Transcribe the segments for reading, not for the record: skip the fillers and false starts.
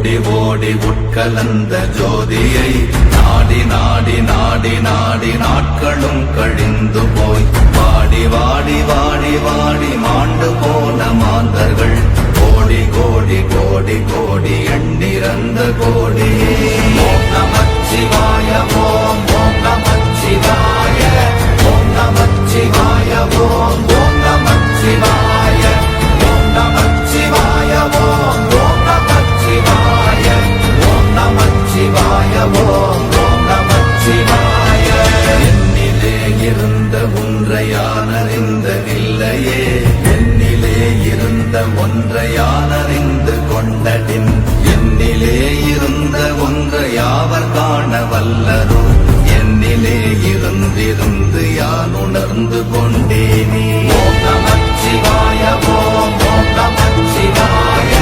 ஓடி ஓடி உட்கலந்த ஜோதியை நாடி நாடி நாடி நாடி நாட்களும் கழிந்து போய் வாடி வாடி வாடி வாடி மாண்டு போன மாந்தர்கள் கோடி கோடி கோடி கோடி எண்ணிறந்த கோடி. ஓம் நமச்சிவாய ஓம் ஓம் நமச்சிவாய ஓம் நமச்சிவாய ஓம் ஓம் நமச்சிவாய ஓம் நமச்சிவாய ஓம் ஓம் நமச்சிவாய ஓம் நமச்சிவாய ஓம் ஓம் நமச்சிவாய. என்னிலே இருந்த ஒன்றையானறிந்ததில்லையே என்னிலே இருந்த ஒன்றையானறிந்து கொண்டடின் என்னிலே இருந்த ஒன்றையாவர் காண வல்லரோ என்னிலே இருந்திருந்து யான் உணர்ந்து கொண்டேனே. ஓம் நமச்சிவாய ஓம் ஓம் நமச்சிவாய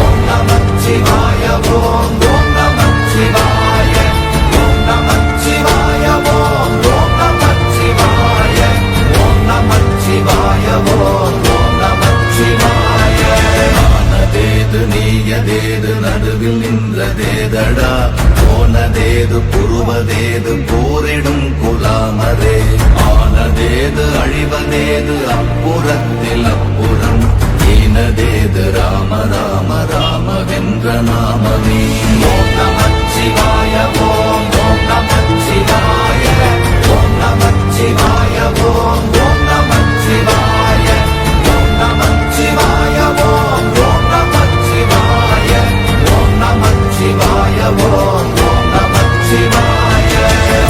ஓம் நமச்சிவாய ஓம் ஓம் நமச்சிவாய ஓம் நமச்சிவாய ஓம் ஓம் நமச்சிவாய ஓம் நமச்சிவாய ஓம் ஓம் நமச்சிவாய. ஆனதேது நீயதேது நடுவில் நின்றதேதடா போனதேது புருவதேது போரிடும் குலாமரே ஆனதேது அழிவதேது அப்புறத்தில் அப்புறம் ஈனதேது ராம ராம ராமவென்ற நாமமே. ஓம் நமச்சிவாய ஓம் ஓம் நமச்சிவாய ஓம் நமச்சிவாய ஓம் ஓம் நமச்சிவாய ஓம் நமச்சிவாய ஓம் ஓம் நமச்சிவாய ஓம் நமச்சிவாய ஓம் ஓம் நமச்சிவாய.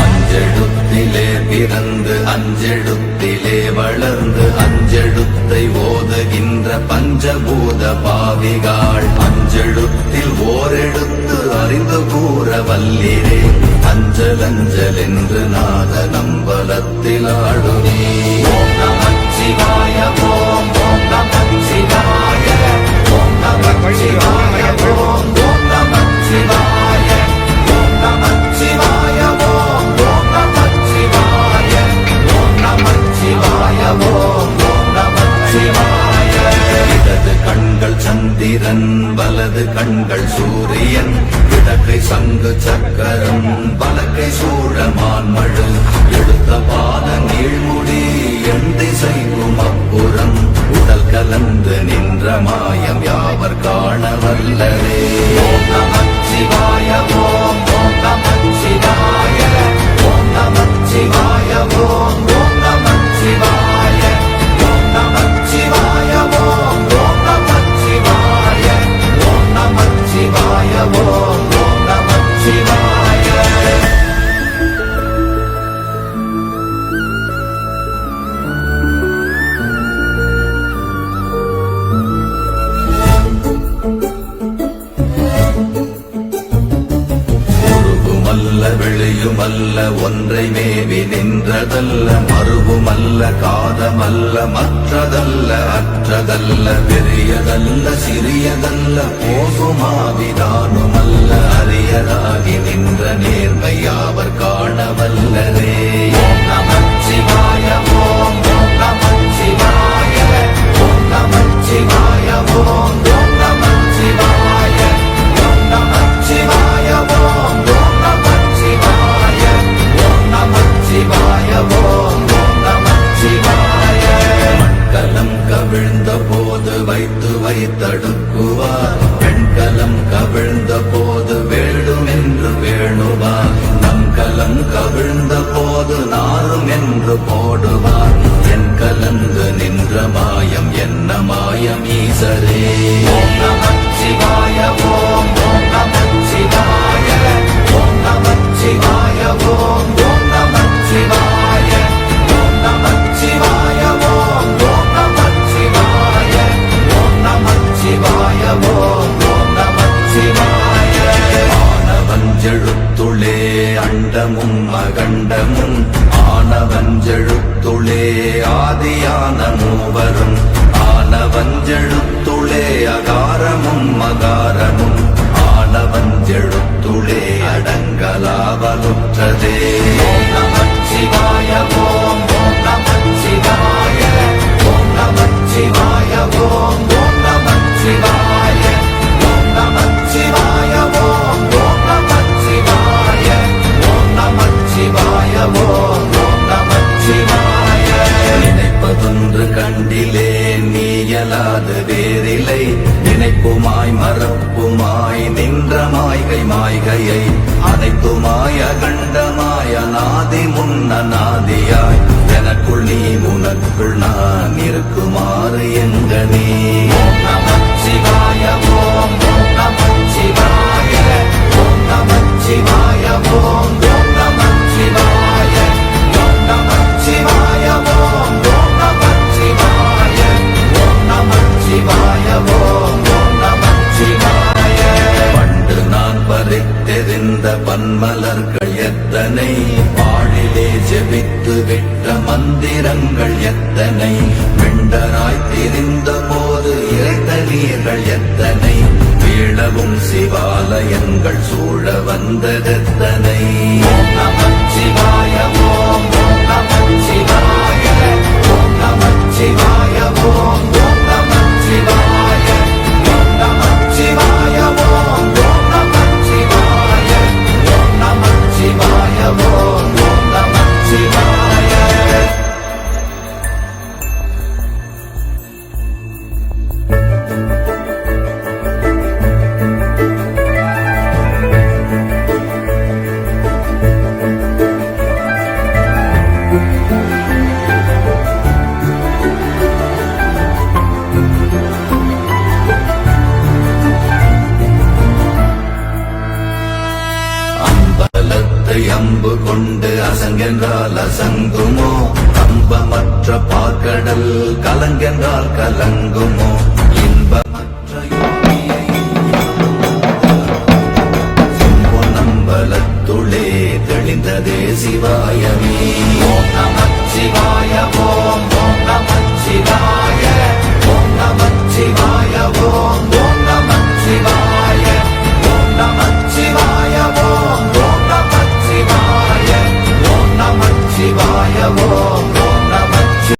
அஞ்செழுத்திலே பிறந்து அஞ்செழுத்திலே வளர்ந்து அஞ்செழுத்தை ஓதுகின்ற பஞ்சபூத பாவிகாள் அஞ்செழுத்தில் ஓரெழுத்து அறிந்து கூற வல்லிரே அஞ்சல் அஞ்சல் என்று நாத நம்பலத்தில் ஆடுனே. ஓம் நமச்சிவாய ஓம் ஓம் நமச்சிவாய ஓம் நமச்சிவாய ஓம் ஓம் நமச்சிவாய ஓம் நமச்சிவாய ஓம் ஓம் நமச்சிவாய ஓம் நமச்சிவாய ஓம் ஓம் நமச்சிவாய. இடது கண்கள் சந்திரன் வலது கண்கள் சூரியன் இடக்கை சங்கு சக்கரம் வலக்கை சூழமான் மழு எடுத்த பாத நீழ்முடி எண் திசைக்கும் அப்புறம் உடல் கலந்து நின்ற மாயம் யாவர் காண வல்லரே. ஓம் நமச்சிவாய ஓம் ஓம் நமச்சிவாய ஓம் நமச்சிவாய ஓம் ஓம் நமச்சிவாய ஓம் நமச்சிவாய ஓம் ஓம் நமச்சிவாய ஓம் நமச்சிவாய ஓம் ஓம் நமச்சிவாய. வெளியுமல்ல ஒன்றை மேவி நின்றதல்ல மறுவுமல்ல காதமல்ல மற்றதல்ல அற்றதல்ல பெரியதல்ல சிறியதல்ல போகுமாவிதானுமல்ல அரியராகி நின்ற நேர்மையாவர் காணவல்லரே. ஓம் நமச்சிவாய ஓம் ஓம் நமச்சிவாய ஓம் நமச்சிவாய ஓம் ஓம் நமச்சிவாய ஓம் நமச்சிவாய ஓம் ஓம் நமச்சிவாய ஓம் நமச்சிவாய ஓம் ஓம் நமச்சிவாய. மண்கலம் கவிழ்ந்த போது வைத்து வைத்தடுக்குவார் பெண்கலம் கவிழ்ந்த போது வேடும் என்று வேணுவார் நம்கலம் கவிழ்ந்த போது நாரும் என்று போடுவார் என் கலந்து நின்ற மாயம் என்ன மாயம் ஈசரே. ஓம் நமச்சிவாய ஓம் ஓம் நமச்சிவாய ஓம் நமச்சிவாய ஓம் ஓம் நமச்சிவாய ஓம் நமச்சிவாய ஓம் ஓம் நமச்சிவாய ஓம் நமச்சிவாய ஓம் ஓம் நமச்சிவாய. ஆனவஞ்செழுத்துளே அண்டமும் அகண்டமும் ஆனவஞ்செழுத்துளே ஆதியான மூவரும் ஆனவஞ்செழுத்துளே அகாரமும் மகாரமும் ஆனவஞ்செழுத்துளே அடங்கலாவலுற்றதே. ஓம் நமச்சிவாய ஓம் ஓம் நமச்சிவாய ஓம் நமச்சிவாய ஓம் ஓம் நமச்சிவாய ஓம் நமச்சிவாய மாளிகையை அனைத்துமாய கண்டமாய நாதி முன்ன நாதியாய் எனக்குள் நீ உனக்குள் நான் இருக்குமாறு எங்கனே ஓம் நமச்சிவாய ஓம் நமச்சிவாய ஓம் நமச்சிவாய ஓம் நமச்சிவாய ஓம் நமச்சிவாய ஓம் நமச்சிவாய ஓம் நமச்சிவாய ஓம் நமச்சிவாய பண்டு நான் பறித்தெறிந்த பன்மலர்கள் எத்தனை பாழிலே ஜெபித்து விட்ட மந்திரங்கள் எத்தனை விண்டராய் திரிந்த போது இறைத்த நீர்கள் எத்தனை வீழவும் சிவாலயங்கள் சூழ வந்ததெத்தனை ஓம் நமச்சிவாய ஓம் நமச்சிவாய ஓம் நமச்சிவாய ஓம் நமச்சிவாய ஓம் நமச்சிவாய ஓம் நமச்சிவாய ஓம் நமச்சிவாய ஓம் நமச்சிவாய அம்பலத்தை அம்பு கொண்டு அசங்கென்றால் அசங்குமோ கம்பமற்ற பாக்கடல் கலங்கென்றால் கலங்குமோ இன்பமற்ற யோகியை பொன்னம்பலத்துளே தெளிந்ததே சிவாயமே